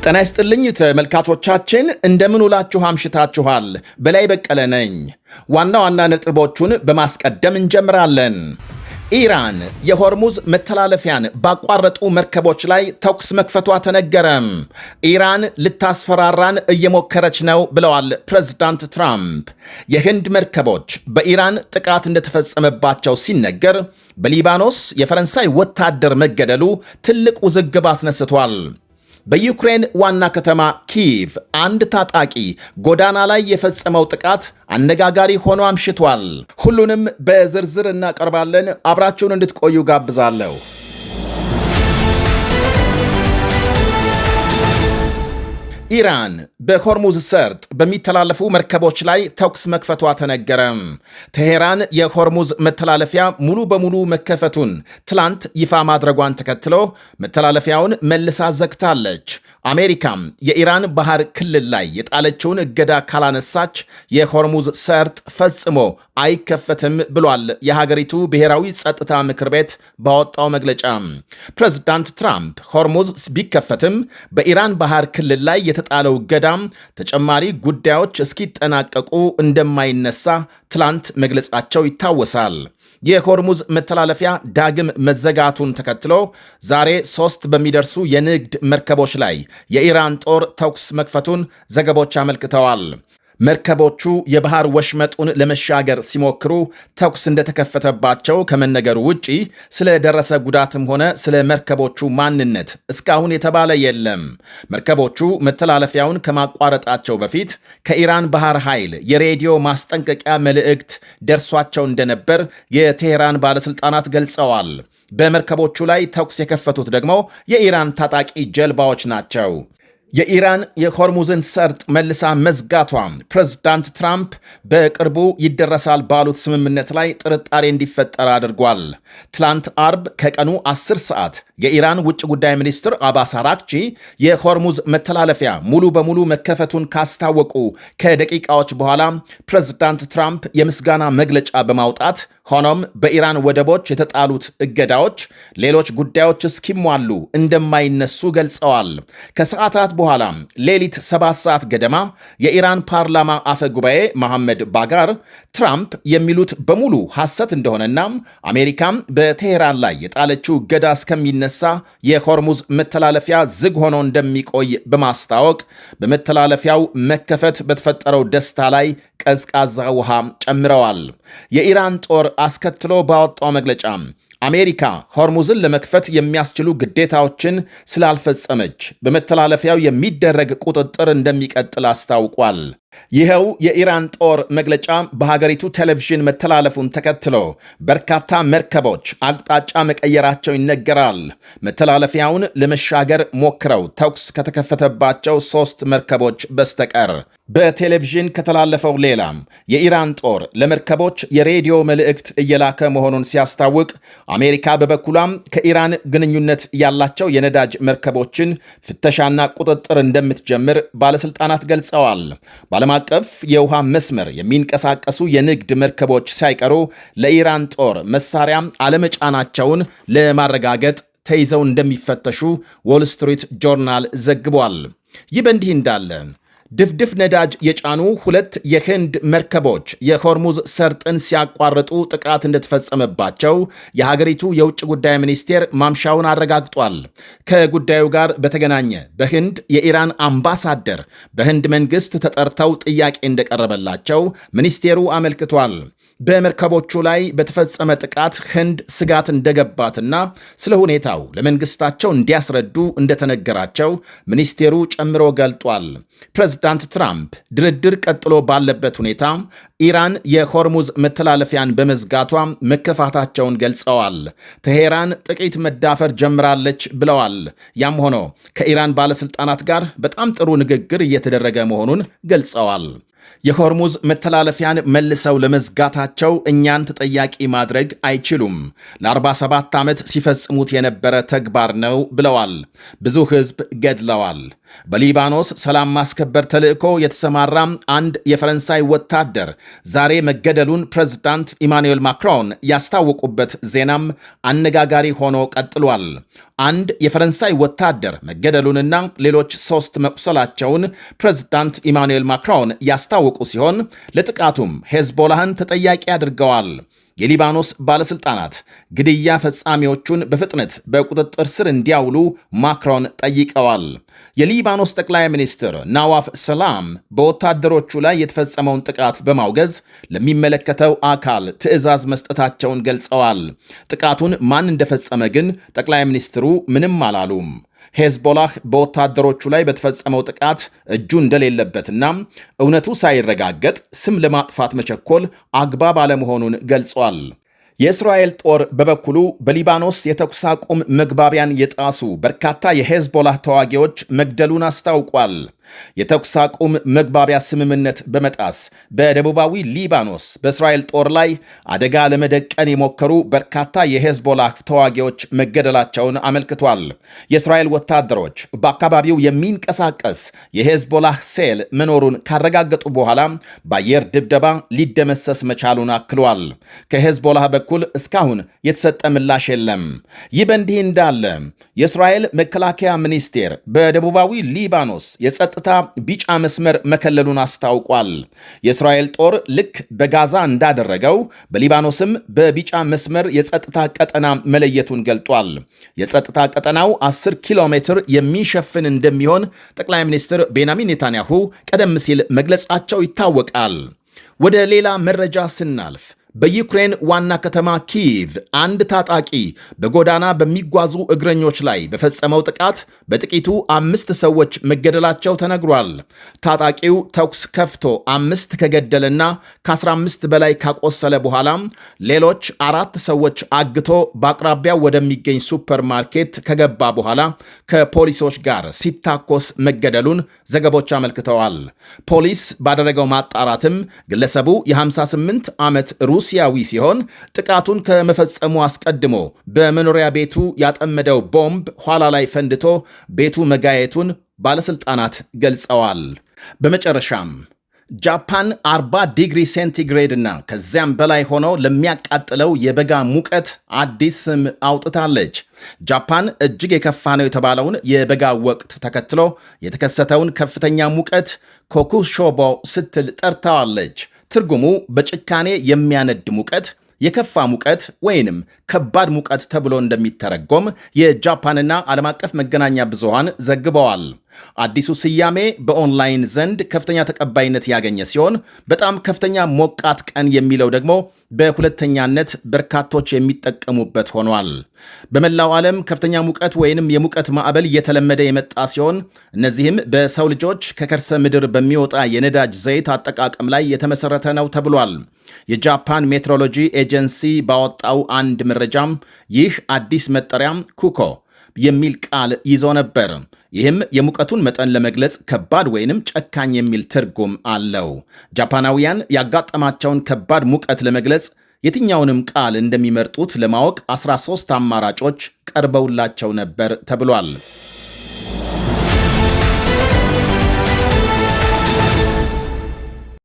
ጤና ይስጥልኝ ተመልካቾቻችን፣ እንደምን ውላችሁ አምሽታችኋል? በላይ በቀለ ነኝ። ዋና ዋና ነጥቦቹን በማስቀደም እንጀምራለን። ኢራን የሆርሙዝ መተላለፊያን ባቋረጡ መርከቦች ላይ ተኩስ መክፈቷ ተነገረም። ኢራን ልታስፈራራን እየሞከረች ነው ብለዋል ፕሬዝዳንት ትራምፕ። የህንድ መርከቦች በኢራን ጥቃት እንደተፈጸመባቸው ሲነገር፣ በሊባኖስ የፈረንሳይ ወታደር መገደሉ ትልቅ ውዝግብ አስነስቷል። በዩክሬን ዋና ከተማ ኪየቭ አንድ ታጣቂ ጎዳና ላይ የፈጸመው ጥቃት አነጋጋሪ ሆኖ አምሽቷል። ሁሉንም በዝርዝር እናቀርባለን። አብራችሁን እንድትቆዩ ጋብዛለሁ። ኢራን በሆርሙዝ ሰርጥ በሚተላለፉ መርከቦች ላይ ተኩስ መክፈቷ ተነገረም። ቴሄራን የሆርሙዝ መተላለፊያ ሙሉ በሙሉ መከፈቱን ትላንት ይፋ ማድረጓን ተከትሎ መተላለፊያውን መልሳ ዘግታለች። አሜሪካም የኢራን ባህር ክልል ላይ የጣለችውን እገዳ ካላነሳች የሆርሙዝ ሰርጥ ፈጽሞ አይከፈትም ብሏል የሀገሪቱ ብሔራዊ ጸጥታ ምክር ቤት ባወጣው መግለጫ። ፕሬዝዳንት ትራምፕ ሆርሙዝ ቢከፈትም በኢራን ባህር ክልል ላይ የተጣለው እገዳ ተጨማሪ ጉዳዮች እስኪጠናቀቁ እንደማይነሳ ትላንት መግለጻቸው ይታወሳል። የሆርሙዝ መተላለፊያ ዳግም መዘጋቱን ተከትሎ ዛሬ 3 በሚደርሱ የንግድ መርከቦች ላይ የኢራን ጦር ተኩስ መክፈቱን ዘገቦች አመልክተዋል። መርከቦቹ የባህር ወሽመጡን ለመሻገር ሲሞክሩ ተኩስ እንደተከፈተባቸው ከመነገሩ ውጪ ስለደረሰ ጉዳትም ሆነ ስለ መርከቦቹ ማንነት እስካሁን የተባለ የለም። መርከቦቹ መተላለፊያውን ከማቋረጣቸው በፊት ከኢራን ባህር ኃይል የሬዲዮ ማስጠንቀቂያ መልእክት ደርሷቸው እንደነበር የቴሄራን ባለሥልጣናት ገልጸዋል። በመርከቦቹ ላይ ተኩስ የከፈቱት ደግሞ የኢራን ታጣቂ ጀልባዎች ናቸው። የኢራን የሆርሙዝን ሰርጥ መልሳ መዝጋቷ ፕሬዝዳንት ትራምፕ በቅርቡ ይደረሳል ባሉት ስምምነት ላይ ጥርጣሬ እንዲፈጠር አድርጓል። ትላንት አርብ ከቀኑ 10 ሰዓት የኢራን ውጭ ጉዳይ ሚኒስትር አባስ አራግቺ የሆርሙዝ መተላለፊያ ሙሉ በሙሉ መከፈቱን ካስታወቁ ከደቂቃዎች በኋላ ፕሬዝዳንት ትራምፕ የምስጋና መግለጫ በማውጣት ሆኖም በኢራን ወደቦች የተጣሉት እገዳዎች ሌሎች ጉዳዮች እስኪሟሉ እንደማይነሱ ገልጸዋል። ከሰዓታት በኋላ ሌሊት 7 ሰዓት ገደማ የኢራን ፓርላማ አፈ ጉባኤ መሐመድ ባጋር ትራምፕ የሚሉት በሙሉ ሐሰት እንደሆነና አሜሪካም በቴሄራን ላይ የጣለችው እገዳ እስከሚነሳ የሆርሙዝ መተላለፊያ ዝግ ሆኖ እንደሚቆይ በማስታወቅ በመተላለፊያው መከፈት በተፈጠረው ደስታ ላይ ቀዝቃዛ ውሃ ጨምረዋል። የኢራን ጦር አስከትሎ ባወጣው መግለጫ አሜሪካ ሆርሙዝን ለመክፈት የሚያስችሉ ግዴታዎችን ስላልፈጸመች በመተላለፊያው የሚደረግ ቁጥጥር እንደሚቀጥል አስታውቋል። ይኸው የኢራን ጦር መግለጫ በሀገሪቱ ቴሌቪዥን መተላለፉን ተከትሎ በርካታ መርከቦች አቅጣጫ መቀየራቸው ይነገራል። መተላለፊያውን ለመሻገር ሞክረው ተኩስ ከተከፈተባቸው 3 መርከቦች በስተቀር በቴሌቪዥን ከተላለፈው ሌላ የኢራን ጦር ለመርከቦች የሬዲዮ መልእክት እየላከ መሆኑን ሲያስታውቅ፣ አሜሪካ በበኩሏም ከኢራን ግንኙነት ያላቸው የነዳጅ መርከቦችን ፍተሻና ቁጥጥር እንደምትጀምር ባለሥልጣናት ገልጸዋል። በዓለም አቀፍ የውሃ መስመር የሚንቀሳቀሱ የንግድ መርከቦች ሳይቀሩ ለኢራን ጦር መሳሪያ አለመጫናቸውን ለማረጋገጥ ተይዘው እንደሚፈተሹ ዎል ስትሪት ጆርናል ዘግቧል። ይህ በእንዲህ እንዳለ ድፍድፍ ነዳጅ የጫኑ 2 የህንድ መርከቦች የሆርሙዝ ሰርጥን ሲያቋርጡ ጥቃት እንደተፈጸመባቸው የሀገሪቱ የውጭ ጉዳይ ሚኒስቴር ማምሻውን አረጋግጧል። ከጉዳዩ ጋር በተገናኘ በህንድ የኢራን አምባሳደር በህንድ መንግስት ተጠርተው ጥያቄ እንደቀረበላቸው ሚኒስቴሩ አመልክቷል። በመርከቦቹ ላይ በተፈጸመ ጥቃት ህንድ ስጋት እንደገባትና ስለ ሁኔታው ለመንግስታቸው እንዲያስረዱ እንደተነገራቸው ሚኒስቴሩ ጨምሮ ገልጧል። ፕሬዝዳንት ትራምፕ ድርድር ቀጥሎ ባለበት ሁኔታ ኢራን የሆርሙዝ መተላለፊያን በመዝጋቷ መከፋታቸውን ገልጸዋል። ቴሄራን ጥቂት መዳፈር ጀምራለች ብለዋል። ያም ሆኖ ከኢራን ባለሥልጣናት ጋር በጣም ጥሩ ንግግር እየተደረገ መሆኑን ገልጸዋል። የሆርሙዝ መተላለፊያን መልሰው ለመዝጋታቸው እኛን ተጠያቂ ማድረግ አይችሉም። ለ47 ዓመት ሲፈጽሙት የነበረ ተግባር ነው ብለዋል። ብዙ ሕዝብ ገድለዋል። በሊባኖስ ሰላም ማስከበር ተልዕኮ የተሰማራ አንድ የፈረንሳይ ወታደር ዛሬ መገደሉን ፕሬዝዳንት ኢማኑኤል ማክሮን ያስታወቁበት ዜናም አነጋጋሪ ሆኖ ቀጥሏል። አንድ የፈረንሳይ ወታደር መገደሉንና ሌሎች 3 መቁሰላቸውን ፕሬዝዳንት ኢማኑኤል ማክሮን ያስታወቁ ሲሆን ለጥቃቱም ሄዝቦላህን ተጠያቂ አድርገዋል። የሊባኖስ ባለሥልጣናት ግድያ ፈጻሚዎቹን በፍጥነት በቁጥጥር ስር እንዲያውሉ ማክሮን ጠይቀዋል። የሊባኖስ ጠቅላይ ሚኒስትር ናዋፍ ሰላም በወታደሮቹ ላይ የተፈጸመውን ጥቃት በማውገዝ ለሚመለከተው አካል ትዕዛዝ መስጠታቸውን ገልጸዋል። ጥቃቱን ማን እንደፈጸመ ግን ጠቅላይ ሚኒስትሩ ምንም አላሉም። ሄዝቦላህ በወታደሮቹ ላይ በተፈጸመው ጥቃት እጁ እንደሌለበትና እውነቱ ሳይረጋገጥ ስም ለማጥፋት መቸኮል አግባብ አለመሆኑን ገልጿል። የእስራኤል ጦር በበኩሉ በሊባኖስ የተኩስ አቁም መግባቢያን የጣሱ በርካታ የሄዝቦላህ ተዋጊዎች መግደሉን አስታውቋል። የተኩስ አቁም መግባቢያ ስምምነት በመጣስ በደቡባዊ ሊባኖስ በእስራኤል ጦር ላይ አደጋ ለመደቀን የሞከሩ በርካታ የሄዝቦላህ ተዋጊዎች መገደላቸውን አመልክቷል። የእስራኤል ወታደሮች በአካባቢው የሚንቀሳቀስ የሄዝቦላህ ሴል መኖሩን ካረጋገጡ በኋላ በአየር ድብደባ ሊደመሰስ መቻሉን አክሏል። ከሄዝቦላህ በኩል እስካሁን የተሰጠ ምላሽ የለም። ይህ በእንዲህ እንዳለ የእስራኤል መከላከያ ሚኒስቴር በደቡባዊ ሊባኖስ የጸጥታ ቢጫ መስመር መከለሉን አስታውቋል። የእስራኤል ጦር ልክ በጋዛ እንዳደረገው በሊባኖስም በቢጫ መስመር የጸጥታ ቀጠና መለየቱን ገልጧል። የጸጥታ ቀጠናው 10 ኪሎ ሜትር የሚሸፍን እንደሚሆን ጠቅላይ ሚኒስትር ቤንያሚን ኔታንያሁ ቀደም ሲል መግለጻቸው ይታወቃል። ወደ ሌላ መረጃ ስናልፍ በዩክሬን ዋና ከተማ ኪየቭ አንድ ታጣቂ በጎዳና በሚጓዙ እግረኞች ላይ በፈጸመው ጥቃት በጥቂቱ 5 ሰዎች መገደላቸው ተነግሯል። ታጣቂው ተኩስ ከፍቶ 5 ከገደለና ከ15 በላይ ካቆሰለ በኋላ ሌሎች 4 ሰዎች አግቶ በአቅራቢያው ወደሚገኝ ሱፐርማርኬት ከገባ በኋላ ከፖሊሶች ጋር ሲታኮስ መገደሉን ዘገቦች አመልክተዋል። ፖሊስ ባደረገው ማጣራትም ግለሰቡ የ58 ዓመት ሩሲያዊ ሲሆን ጥቃቱን ከመፈጸሙ አስቀድሞ በመኖሪያ ቤቱ ያጠመደው ቦምብ ኋላ ላይ ፈንድቶ ቤቱ መጋየቱን ባለሥልጣናት ገልጸዋል። በመጨረሻም ጃፓን 40 ዲግሪ ሴንቲግሬድ እና ከዚያም በላይ ሆኖ ለሚያቃጥለው የበጋ ሙቀት አዲስ ስም አውጥታለች። ጃፓን እጅግ የከፋ ነው የተባለውን የበጋ ወቅት ተከትሎ የተከሰተውን ከፍተኛ ሙቀት ኮኩሾቦ ስትል ጠርታዋለች። ትርጉሙ በጭካኔ የሚያነድ ሙቀት፣ የከፋ ሙቀት ወይንም ከባድ ሙቀት ተብሎ እንደሚተረጎም የጃፓንና ዓለም አቀፍ መገናኛ ብዙሃን ዘግበዋል። አዲሱ ስያሜ በኦንላይን ዘንድ ከፍተኛ ተቀባይነት ያገኘ ሲሆን በጣም ከፍተኛ ሞቃት ቀን የሚለው ደግሞ በሁለተኛነት በርካቶች የሚጠቀሙበት ሆኗል። በመላው ዓለም ከፍተኛ ሙቀት ወይንም የሙቀት ማዕበል እየተለመደ የመጣ ሲሆን እነዚህም በሰው ልጆች ከከርሰ ምድር በሚወጣ የነዳጅ ዘይት አጠቃቀም ላይ የተመሰረተ ነው ተብሏል። የጃፓን ሜትሮሎጂ ኤጀንሲ ባወጣው አንድ መረጃም ይህ አዲስ መጠሪያም ኩኮ የሚል ቃል ይዞ ነበር። ይህም የሙቀቱን መጠን ለመግለጽ ከባድ ወይንም ጨካኝ የሚል ትርጉም አለው። ጃፓናውያን ያጋጠማቸውን ከባድ ሙቀት ለመግለጽ የትኛውንም ቃል እንደሚመርጡት ለማወቅ 13 አማራጮች ቀርበውላቸው ነበር ተብሏል።